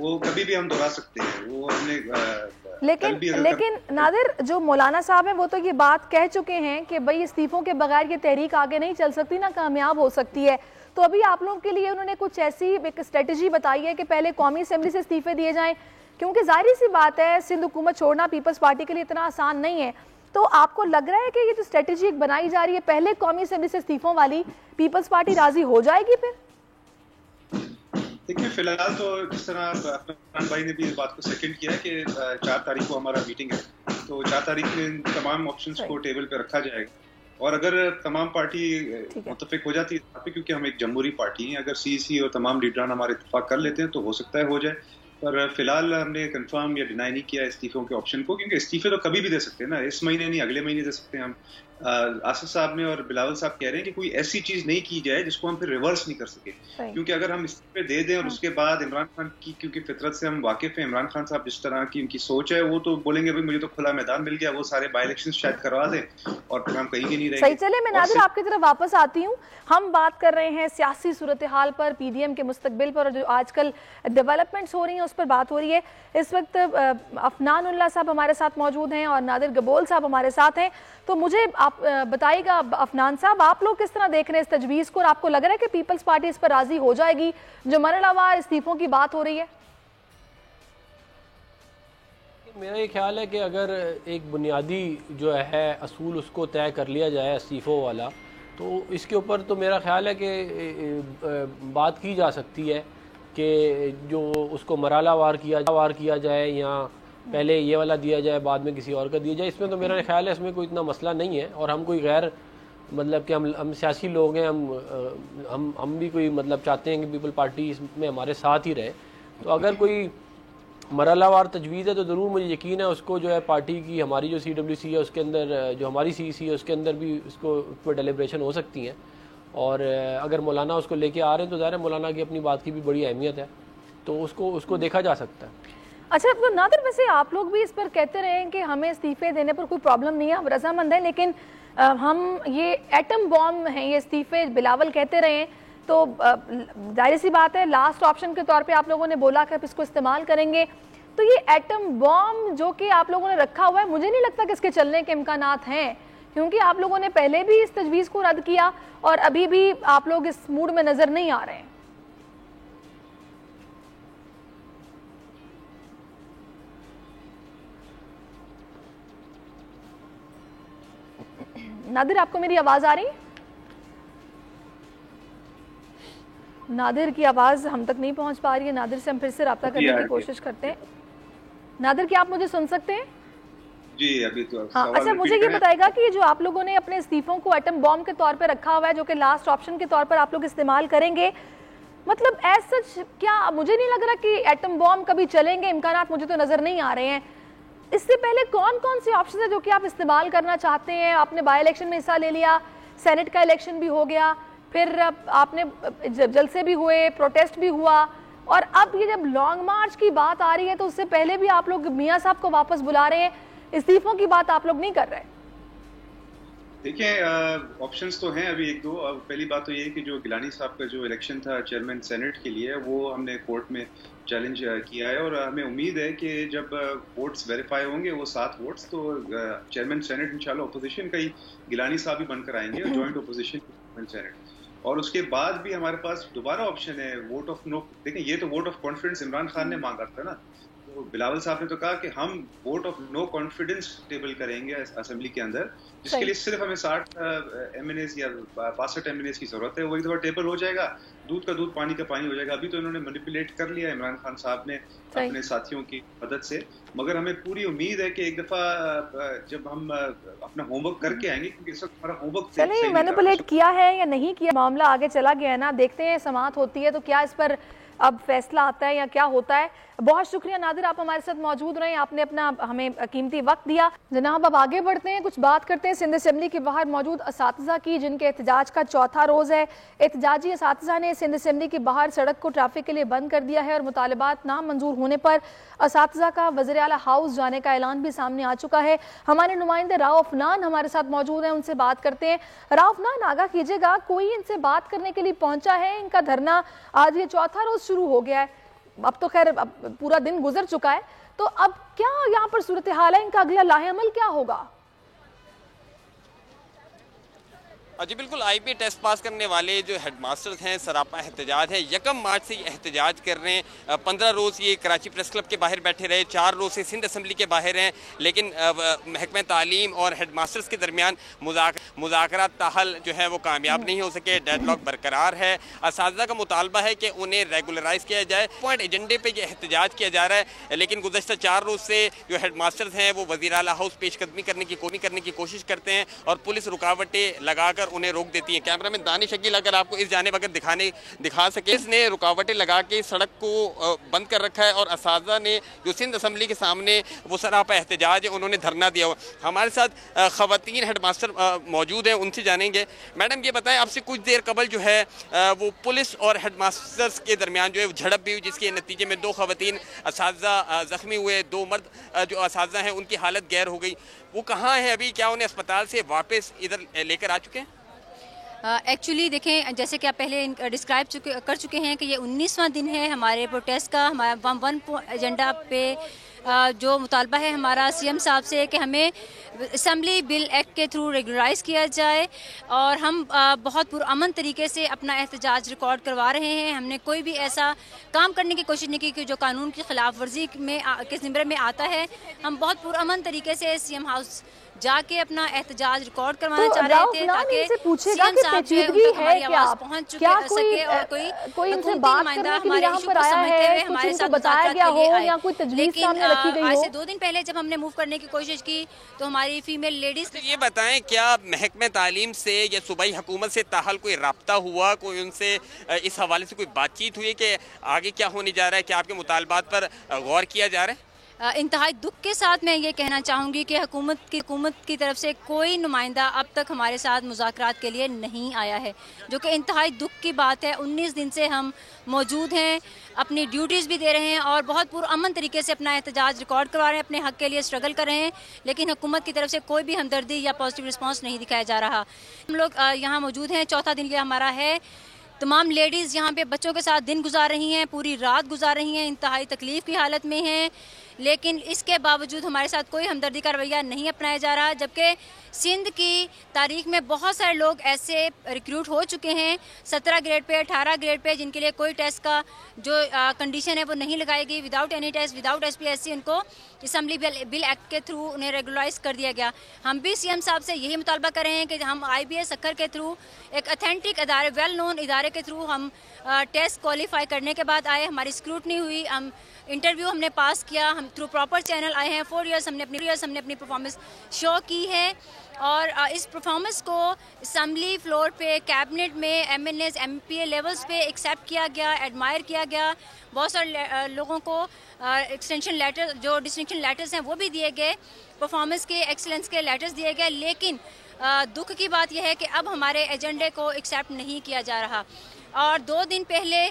وہ کبھی بھی ہم دہرا سکتے ہیں. وہ ہم نے لیکن نادر جو مولانا صاحب ہیں وہ تو یہ بات کہہ چکے ہیں کہ بھائی استعفوں کے بغیر یہ تحریک آگے نہیں چل سکتی، نہ کامیاب ہو سکتی ہے. تو ابھی آپ لوگوں کے لیے انہوں نے کچھ ایسی ایک اسٹریٹجی بتائی ہے کہ پہلے قومی اسمبلی سے استعفے دیے جائیں، کیونکہ ظاہری سی بات ہے سندھ حکومت چھوڑنا پیپلز پارٹی کے لیے اتنا آسان نہیں ہے. تو آپ کو لگ رہا ہے کہ یہ جو اسٹریٹجی ایک بنائی جا رہی ہے پہلے قومی اسمبلی سے استعفوں والی، پیپلز پارٹی راضی ہو جائے گی پھر؟ دیکھیں فی الحال تو جس طرح عمران بھائی نے بھی اس بات کو سیکنڈ کیا ہے کہ 4 تاریخ کو ہمارا میٹنگ ہے، تو 4 تاریخ میں ان تمام آپشنس کو ٹیبل پہ رکھا جائے گا. اور اگر تمام پارٹی متفق ہو جاتی ہے، کیونکہ ہم ایک جمہوری پارٹی ہیں، اگر سی اور تمام لیڈران ہمارے اتفاق کر لیتے ہیں تو ہو سکتا ہے ہو جائے. پر فی الحال ہم نے کنفرم یا ڈینائی نہیں کیا استعفوں کے آپشن کو، کیونکہ استعفے تو کبھی بھی دے سکتے ہیں نا، اس مہینے نہیں اگلے مہینے دے سکتے ہیں ہم. آصف صاحب نے اور بلاول صاحب کہہ رہے ہیں کہ کوئی ایسی چیز نہیں کی جائے جس کو ہم پھر ریورس نہیں کر سکے، کیونکہ اگر ہم استعفے دے دیں اور اس کے بعد عمران خان کی، کیونکہ فطرت سے ہم واقف ہیں، عمران خان صاحب جس طرح کی ان کی سوچ ہے وہ تو بولیں گے بھائی مجھے تو کھلا میدان مل گیا، وہ سارے بائی الیکشن شاید کروا دیں اور پھر ہم کہیں بھی نہیں رہیں گے. صحیح. چلے میں نادر آپ کی طرف واپس آتی ہوں. ہم بات کر رہے ہیں سیاسی صورتحال پر، پی ڈی ایم کے مستقبل پر، اور جو آج کل ڈیولپمنٹس ہو رہی ہیں اس پر بات ہو رہی ہے. اس وقت افنان اللہ صاحب ہمارے ساتھ موجود ہیں اور نادر گبول صاحب ہمارے ساتھ ہیں. تو مجھے آپ بتائیے گا افنان صاحب، آپ لوگ کس طرح دیکھ رہے ہیں اس تجویز کو، اور آپ کو لگ رہا ہے کہ پیپلز پارٹی اس پر راضی ہو جائے گی جو مرحلہ وار استعفوں کی بات ہو رہی ہے؟ میرا یہ خیال ہے کہ اگر ایک بنیادی جو ہے اصول اس کو طے کر لیا جائے استعفوں والا، تو اس کے اوپر تو میرا خیال ہے کہ بات کی جا سکتی ہے کہ جو اس کو مرحلہ وار کیا جائے یا پہلے یہ والا دیا جائے بعد میں کسی اور کا دیا جائے. اس میں تو میرا خیال ہے اس میں کوئی اتنا مسئلہ نہیں ہے، اور ہم کوئی غیر مطلب کہ ہم سیاسی لوگ ہیں، ہم بھی کوئی مطلب چاہتے ہیں کہ پیپل پارٹی اس میں ہمارے ساتھ ہی رہے. تو اگر کوئی مرحلہ وار تجویز ہے تو ضرور مجھے یقین ہے اس کو جو ہے پارٹی کی، ہماری جو سی ڈبلیو سی ہے اس کے اندر، جو ہماری سی سی ہے اس کے اندر بھی اس کو ڈیلیبریشن ہو سکتی ہیں. اور اگر مولانا اس کو لے کے آ رہے ہیں تو ظاہر ہے مولانا کی اپنی بات کی بھی بڑی اہمیت ہے، تو اس کو دیکھا جا سکتا ہے. اچھا نادر، ویسے آپ لوگ بھی اس پر کہتے رہے ہیں کہ ہمیں استعفے دینے پر کوئی پرابلم نہیں ہے، ہم رضامند ہیں، لیکن ہم یہ ایٹم بام ہیں یہ استعفے بلاول کہتے رہے ہیں، تو ظاہر سی بات ہے لاسٹ آپشن کے طور پہ آپ لوگوں نے بولا کہ آپ اس کو استعمال کریں گے. تو یہ ایٹم بام جو کہ آپ لوگوں نے رکھا ہوا ہے، مجھے نہیں لگتا کہ اس کے چلنے کے امکانات ہیں، کیونکہ آپ لوگوں نے پہلے بھی اس تجویز کو رد کیا اور ابھی بھی آپ لوگ اس موڈ میں نظر نہیں آ رہے ہیں. نادر آپ کو میری آواز آ رہی ہے؟ نادر کی آواز ہم تک نہیں پہنچ پا رہی ہے. نادر سے ہم پھر سے رابطہ کرنے کی کوشش کرتے ہیں. نادر کیا آپ مجھے سن سکتے ہیں؟ جی ابھی تو ہاں. اچھا مجھے یہ بتائے گا کہ جو آپ لوگوں نے اپنے استعفوں کو ایٹم بام کے طور پہ رکھا ہوا ہے جو کہ لاسٹ آپشن کے طور پر آپ لوگ استعمال کریں گے، مطلب ایز سچ کیا مجھے نہیں لگ رہا کہ ایٹم بام کبھی چلیں گے، امکانات مجھے تو نظر نہیں آ رہے ہیں. اس سے پہلے کون کون سی آپشن ہیں جو کہ آپ استعمال کرنا چاہتے ہیں؟ آپ نے بائی الیکشن میں حصہ لے لیا، سینٹ کا الیکشن بھی ہو گیا، پھر آپ نے جلسے بھی ہوئے، پروٹیسٹ بھی ہوا، اور اب یہ جب لانگ مارچ کی بات آ رہی ہے تو اس سے پہلے بھی آپ لوگ میاں صاحب کو واپس بلا رہے ہیں، استعفوں کی بات آپ لوگ نہیں کر رہے. دیکھیں آپشنز تو ہیں ابھی ایک دو. پہلی بات تو یہ کہ جو گیلانی صاحب کا جو الیکشن تھا چیئرمین سینٹ کے لیے، وہ ہم نے کورٹ میں چیلنج کیا ہے، اور ہمیں امید ہے کہ جب ووٹس ویریفائی ہوں گے وہ 7 ووٹس تو چیئرمین سینٹ انشاءاللہ اپوزیشن کا ہی گیلانی صاحب بھی بن کر آئیں گے، جوائنٹ اپوزیشن سینٹ. اور اس کے بعد بھی ہمارے پاس دوبارہ آپشن ہے ووٹ آف نو. دیکھیں یہ تو vote of confidence Imran Khan نے مانگا تھا نا، تو بلاول صاحب نے تو کہا کہ ہم vote of no confidence table کریں گے اسمبلی کے اندر، جس کے لیے صرف ہمیں 60 ایم این ایز یا 62 ایم این ایز کی ضرورت ہے. وہ ایک دفعہ ٹیبل ہو جائے گا، دودھ کا دودھ پانی کا پانی ہو جائے گا. ابھی تو انہوں نے مینیپولیٹ کر لیا عمران خان صاحب نے اپنے ساتھیوں کی مدد سے، مگر ہمیں پوری امید ہے کہ ایک دفعہ جب ہم اپنا ہوم ورک کر کے آئیں گے، کیونکہ اس وقت ہمارا ہوم ورک چلیں مینیپولیٹ کیا ہے یا نہیں کیا، معاملہ آگے چلا گیا ہے نا، دیکھتے ہیں سماعت ہوتی ہے تو کیا اس پر اب فیصلہ آتا ہے یا کیا ہوتا ہے. بہت شکریہ نادر، آپ ہمارے ساتھ موجود رہے، آپ نے اپنا ہمیں قیمتی وقت دیا. جناب اب آگے بڑھتے ہیں، کچھ بات کرتے ہیں سندھ اسمبلی کے باہر موجود اساتذہ کی، جن کے احتجاج کا 4تھا روز ہے. احتجاجی اساتذہ نے سندھ اسمبلی کے باہر سڑک کو ٹریفک کے لیے بند کر دیا ہے، اور مطالبات نامنظور ہونے پر اساتذہ کا وزیر اعلیٰ ہاؤس جانے کا اعلان بھی سامنے آ چکا ہے. ہمارے نمائندے راؤ افنان ہمارے ساتھ موجود ہیں، ان سے بات کرتے ہیں. راؤ افنان آگاہ کیجیے گا، کوئی ان سے بات کرنے کے لیے پہنچا ہے؟ ان کا دھرنا آج یہ 4تھا روز شروع ہو گیا ہے، اب تو خیر پورا دن گزر چکا ہے, تو اب کیا یہاں پر صورتحال ہے, ان کا اگلا لاہ عمل کیا ہوگا؟ جی بالکل, آئی پی ٹیسٹ پاس کرنے والے جو ہیڈ ماسٹرز ہیں سراپا احتجاج ہے. 1 مارچ سے یہ احتجاج کر رہے ہیں. 15 روز یہ کراچی پریس کلب کے باہر بیٹھے رہے, 4 روز سے سندھ اسمبلی کے باہر ہیں, لیکن محکمہ تعلیم اور ہیڈ ماسٹرز کے درمیان مذاکرات تاحال جو ہے وہ کامیاب نہیں ہو سکے. ڈیڈ لاک برقرار ہے. اساتذہ کا مطالبہ ہے کہ انہیں ریگولرائز کیا جائے. پوائنٹ ایجنڈے پہ یہ احتجاج کیا جا رہا ہے, لیکن گزشتہ 4 روز سے جو ہیڈ ماسٹرز ہیں وہ وزیر اعلیٰ ہاؤس پیش قدمی کرنے کی کوشش کرتے ہیں اور پولیس رکاوٹیں لگا کر انہیں روک دیتی ہیں. کیمرہ مین دانش شکیل اگر آپ کو اس جانب اگر دکھا سکے, اس نے رکاوٹیں لگا کے سڑک کو بند کر رکھا ہے اور اساتذہ نے جو سندھ اسمبلی کے سامنے وہ سراپا احتجاج ہے انہوں نے دھرنا دیا ہوا. ہمارے ساتھ خواتین ہیڈ ماسٹر موجود ہیں, ان سے جانیں گے. میڈم یہ بتائیں, آپ سے کچھ دیر قبل جو ہے وہ پولیس اور ہیڈ ماسٹرز کے درمیان جو ہے جھڑپ بھی ہوئی, جس کے نتیجے میں 2 خواتین اساتذہ زخمی ہوئے, 2 مرد جو اساتذہ ہیں ان کی حالت گیر ہو گئی. وہ کہاں ہیں ابھی؟ کیا انہیں اسپتال سے واپس ادھر لے کر آ چکے ہیں؟ ایکچولی دیکھیں, جیسے کہ آپ پہلے ڈسکرائب کر چکے ہیں کہ یہ 19واں دن ہے ہمارے پروٹیسٹ کا. ہمارا 1 ایجنڈا پہ جو مطالبہ ہے ہمارا سی ایم صاحب سے کہ ہمیں اسمبلی بل ایکٹ کے تھرو ریگولرائز کیا جائے, اور ہم بہت پرامن طریقے سے اپنا احتجاج ریکارڈ کروا رہے ہیں. ہم نے کوئی بھی ایسا کام کرنے کی کوشش نہیں کی کہ جو قانون کی خلاف ورزی کے زمرے میں آتا ہے. ہم بہت پرامن طریقے سے سی ایم ہاؤس جا کے اپنا احتجاج ریکارڈ کروانا چاہ رہے تھے تاکہ سی ایم صاحب جو ہے ان تک ہماری آواز پہنچ سکے اور کوئی حکومتی نمائندہ ہمارے ایشو کو سمجھتے ہوئے ہمارے ساتھ مذاکرات کے لیے آئے. لیکن آج سے 2 دن پہلے جب ہم نے موو کرنے کی کوشش کی تو ہماری فیمیل لیڈیز. یہ بتائیں, کیا محکمہ تعلیم سے یا صوبائی حکومت سے تاحال کوئی رابطہ ہوا, کوئی ان سے اس حوالے سے کوئی بات چیت ہوئی کہ آگے کیا ہونے جا رہا ہے, کیا آپ کے مطالبات پر غور کیا جا رہا ہے؟ انتہائی دکھ کے ساتھ میں یہ کہنا چاہوں گی کہ حکومت کی طرف سے کوئی نمائندہ اب تک ہمارے ساتھ مذاکرات کے لیے نہیں آیا ہے, جو کہ انتہائی دکھ کی بات ہے. 19 دن سے ہم موجود ہیں, اپنی ڈیوٹیز بھی دے رہے ہیں اور بہت پرامن طریقے سے اپنا احتجاج ریکارڈ کروا رہے ہیں, اپنے حق کے لیے اسٹرگل کر رہے ہیں, لیکن حکومت کی طرف سے کوئی بھی ہمدردی یا پازیٹیو رسپانس نہیں دکھایا جا رہا. ہم لوگ یہاں موجود ہیں, 4تھا دن یہ ہمارا ہے. تمام لیڈیز یہاں پہ بچوں کے ساتھ دن گزار رہی ہیں, پوری رات گزار رہی ہیں, انتہائی تکلیف کی حالت میں ہیں, لیکن اس کے باوجود ہمارے ساتھ کوئی ہمدردی کا رویہ نہیں اپنایا جا رہا. جبکہ سندھ کی تاریخ میں بہت سارے لوگ ایسے ریکروٹ ہو چکے ہیں 17 گریڈ پہ 18 گریڈ پہ, جن کے لیے کوئی ٹیسٹ کا جو کنڈیشن ہے وہ نہیں لگائی گئی. Without any test, without S P S C ان کو اسمبلی بل ایکٹ کے تھرو انہیں ریگولرائز کر دیا گیا. ہم بھی سی ایم صاحب سے یہی مطالبہ کر رہے ہیں کہ ہم آئی بی ایس سکھر کے تھرو, ایک اتھینٹک ادارے, ویل نون ادارے کے تھرو ہم ٹیسٹ کوالیفائی کرنے کے بعد آئے. ہماری اسکروٹنی ہوئی, انٹرویو ہم نے پاس کیا, ہم تھرو پراپر چینل آئے ہیں. 4 ایئرس ہم نے اپنی پرفارمنس شو کی ہے, اور اس پرفارمنس کو اسمبلی فلور پہ, کیبنٹ میں, M N As M P A levels پہ ایکسیپٹ کیا گیا, ایڈمائر کیا گیا. بہت سارے لوگوں کو ایکسٹینشن لیٹر, جو ڈسٹنکشن لیٹرز ہیں وہ بھی دیے گئے, پرفارمنس کے ایکسلنس کے لیٹرز دیے گئے. لیکن دکھ کی بات یہ ہے کہ اب ہمارے ایجنڈے کو ایکسیپٹ نہیں کیا جا رہا. اور 2 دن پہلے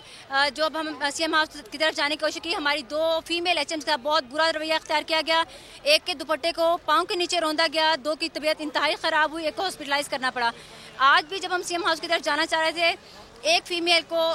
جو اب ہم سی ایم ہاؤس کی طرف جانے کی کوشش کی, ہماری 2 فیمیل ایچ ایم کا بہت برا رویہ اختیار کیا گیا. ایک کے دوپٹے کو پاؤں کے نیچے روندا گیا, 2 کی طبیعت انتہائی خراب ہوئی, ایک کو ہاسپٹلائز کرنا پڑا. آج بھی جب ہم سی ایم ہاؤس کی طرف جانا چاہ رہے تھے, ایک فیمیل کو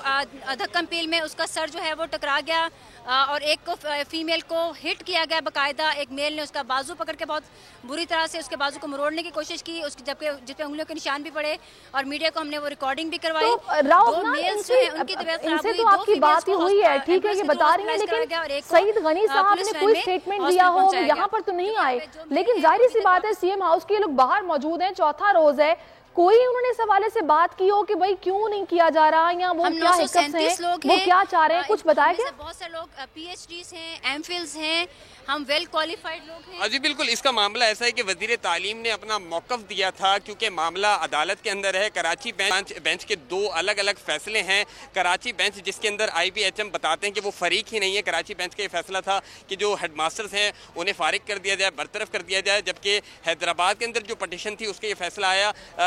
دھکم پیل میں اس کا سر جو ہے وہ ٹکرا گیا, اور ایک کو فیمیل کو ہٹ کیا گیا باقاعدہ. ایک میل نے اس کا بازو پکڑ کے بہت بری طرح سے اس کے بازو کو مروڑنے کی کوشش کی, اس کی جبکہ جس پہ انگلیوں کے نشان بھی پڑے, اور میڈیا کو ہم نے وہ ریکارڈنگ بھی کروائی. 2 میلز جو ہیں ان کی طبیعت خراب ہوئی, 2 فیمیلز کو ہوئی ہے, ٹھیک ہے, یہ بتا رہی ہیں, لیکن سعید غنی صاحب نے کوئی سٹیٹمنٹ دیا ہو, یہاں پر تو نہیں آئے. لیکن ظاہر سی بات ہے سی ایم ہاؤس کے لوگ باہر موجود ہیں, 4تھا روز ہے, کوئی انہوں نے اس حوالے سے بات کی ہو کہ بھائی کیوں نہیں کیا جا رہا, یا وہ کیا حکمت ہیں, وہ کیا چاہ رہے ہیں, کچھ بتایا گیا؟ بہت سے لوگ پی ایچ ڈیز ہیں, ایم فلز ہیں, ہم ویل کوالیفائڈ لوگ ہیں. جی بالکل, اس کا معاملہ ایسا ہے کہ وزیر تعلیم نے اپنا موقف دیا تھا, کیونکہ معاملہ عدالت کے اندر ہے. کراچی بینچ کے 2 الگ الگ فیصلے ہیں. کراچی بینچ جس کے اندر آئی پی ایچ ایم بتاتے ہیں کہ وہ فریق ہی نہیں ہے. کراچی بینچ کا یہ فیصلہ تھا کہ جو ہیڈ ماسٹرز ہیں انہیں فارغ کر دیا جائے, برطرف کر دیا جائے. جبکہ حیدرآباد کے اندر جو پٹیشن تھی اس کا یہ فیصلہ آیا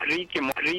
3